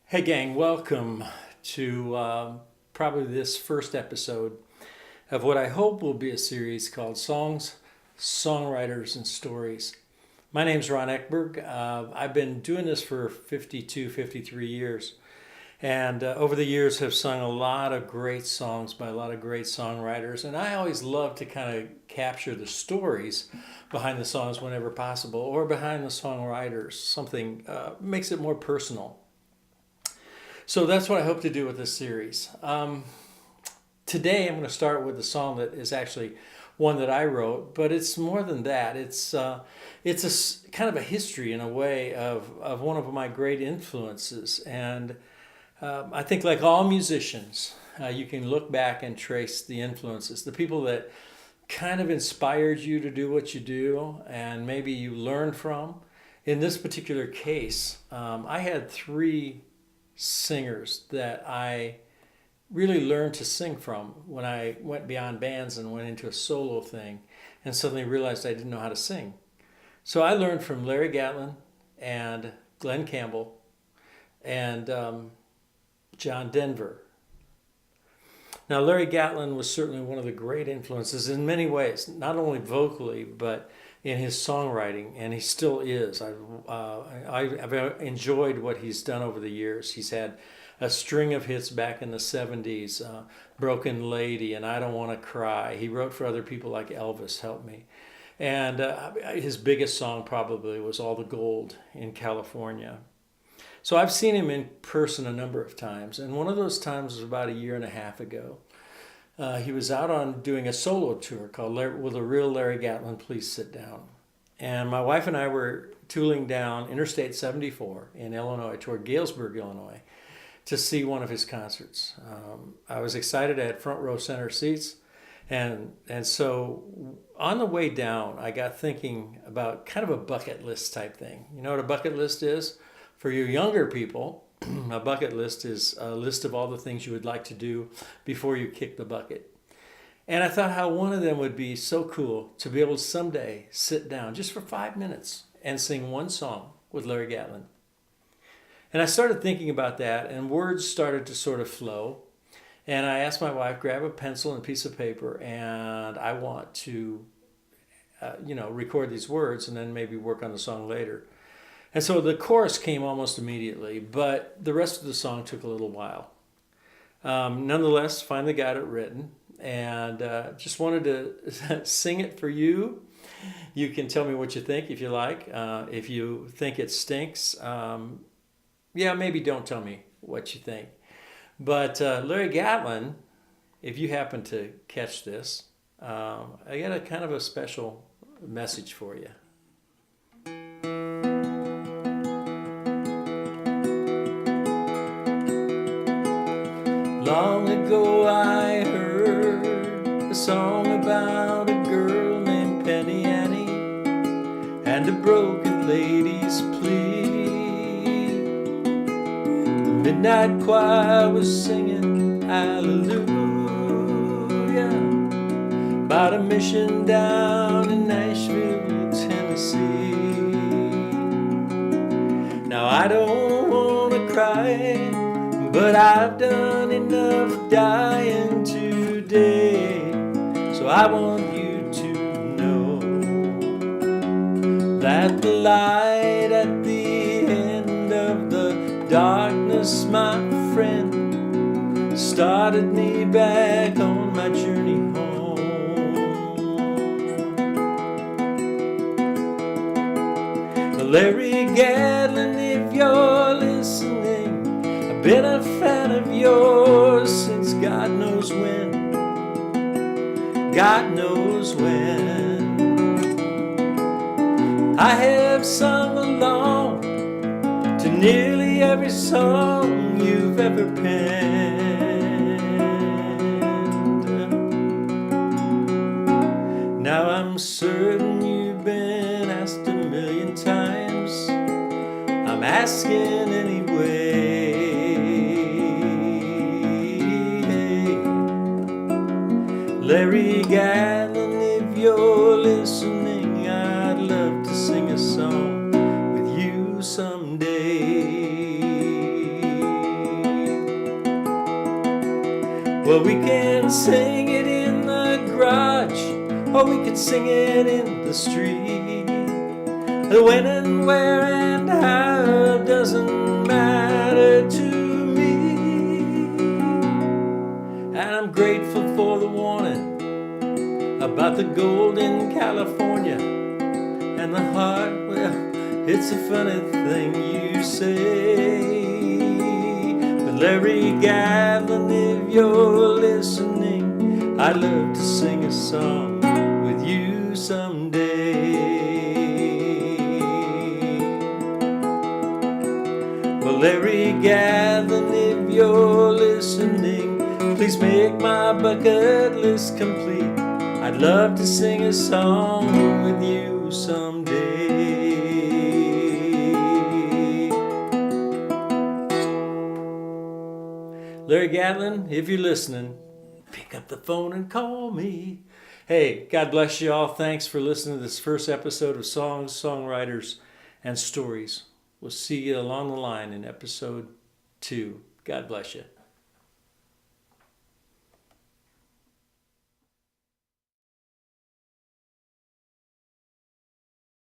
Hey, gang, welcome to probably this first episode of what I hope will be a series called Songs, Songwriters, and Stories. My name's Ron Eckberg. I've been doing this for 52, 53 years, and over the years have sung a lot of great songs by a lot of great songwriters, and I always love to kind of capture the stories behind the songs whenever possible, or behind the songwriters. Something makes it more personal. So that's what I hope to do with this series. Today I'm going to start with a song that is actually one that I wrote, but it's more than that. It's kind of a history in a way of one of my great influences. And I think like all musicians, you can look back and trace the influences, the people that kind of inspired you to do what you do and maybe you learned from. In this particular case, I had three singers that I really learned to sing from when I went beyond bands and went into a solo thing and suddenly realized I didn't know how to sing. So I learned from Larry Gatlin and Glenn Campbell and John Denver. Now, Larry Gatlin was certainly one of the great influences in many ways, not only vocally, but in his songwriting, and he still is. I've enjoyed what he's done over the years. He's had a string of hits back in the 70s, Broken Lady and I Don't Want to Cry. He wrote for other people like Elvis, Help Me. And his biggest song probably was All the Gold in California. So I've seen him in person a number of times, and one of those times was about a year and a half ago. He was out on doing a solo tour called Will the Real Larry Gatlin Please Sit Down? And my wife and I were tooling down Interstate 74 in Illinois toward Galesburg, Illinois, to see one of his concerts. I was excited. I had front row center seats. And so on the way down, I got thinking about kind of a bucket list type thing. You know what a bucket list is? For you younger people, a bucket list is a list of all the things you would like to do before you kick the bucket. And I thought how one of them would be so cool to be able to someday sit down just for 5 minutes and sing one song with Larry Gatlin. And I started thinking about that, and words started to sort of flow. And I asked my wife, grab a pencil and a piece of paper, and I want to, record these words and then maybe work on the song later. And so the chorus came almost immediately, but the rest of the song took a little while. Nonetheless, finally got it written, and just wanted to sing it for you. You can tell me what you think if you like. If you think it stinks, maybe don't tell me what you think. But Larry Gatlin, if you happen to catch this, I got a kind of a special message for you. Long ago I heard a song about a girl named Penny Annie and a broken lady's plea. The midnight choir was singing hallelujah about a mission down in Nashville, Tennessee. Now I don't want to cry, but I've done enough dying today. So I want you to know that the light at the end of the darkness, my friend, started me back on my journey home. Larry Gatlin, if you're listening, been a fan of yours since God knows when. God knows when. I have sung along to nearly every song you've ever penned. Now I'm certain you've been asked a million times. I'm asking anyway. Larry Gatlin, if you're listening, I'd love to sing a song with you someday. Well, we can sing it in the garage, or we could sing it in the street. The when and where and how doesn't matter to me. And I'm grateful for the warning about the gold in California. And the heart, well, it's a funny thing you say. But Larry Gatlin, if you're listening, I'd love to sing a song with you someday. Well, Larry Gatlin, if you're listening, please make my bucket list complete. I'd love to sing a song with you someday. Larry Gatlin, if you're listening, pick up the phone and call me. Hey, God bless you all. Thanks for listening to this first episode of Songs, Songwriters, and Stories. We'll see you along the line in episode 2. God bless you.